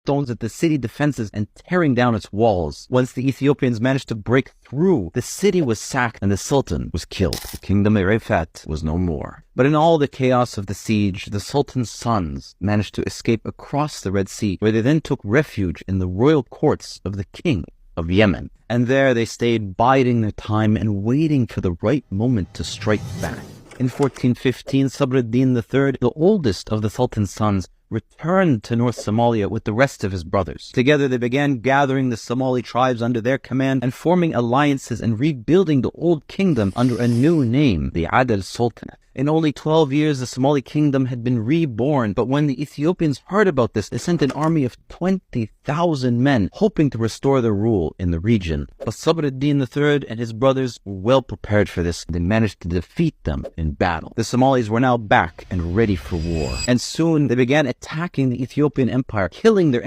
stones at the city defenses and tearing down its walls. Once the Ethiopians managed to break through, the city was sacked and the Sultan was killed. The kingdom of Ifat was no more. But in all the chaos of the siege, the Sultan's sons managed to escape across the Red Sea, where they then took refuge in the royal courts of the king of Yemen. And there they stayed biding their time and waiting for the right moment to strike back. In 1415, Sabr ad-Din III, the oldest of the Sultan's sons, returned to North Somalia with the rest of his brothers. Together they began gathering the Somali tribes under their command and forming alliances and rebuilding the old kingdom under a new name, the Adal Sultanate. In only 12 years, the Somali kingdom had been reborn, but when the Ethiopians heard about this, they sent an army of 20,000 men, hoping to restore their rule in the region. But Sabr ad-Din III and his brothers were well prepared for this. They managed to defeat them in battle. The Somalis were now back and ready for war. And soon they began attacking the Ethiopian empire, killing their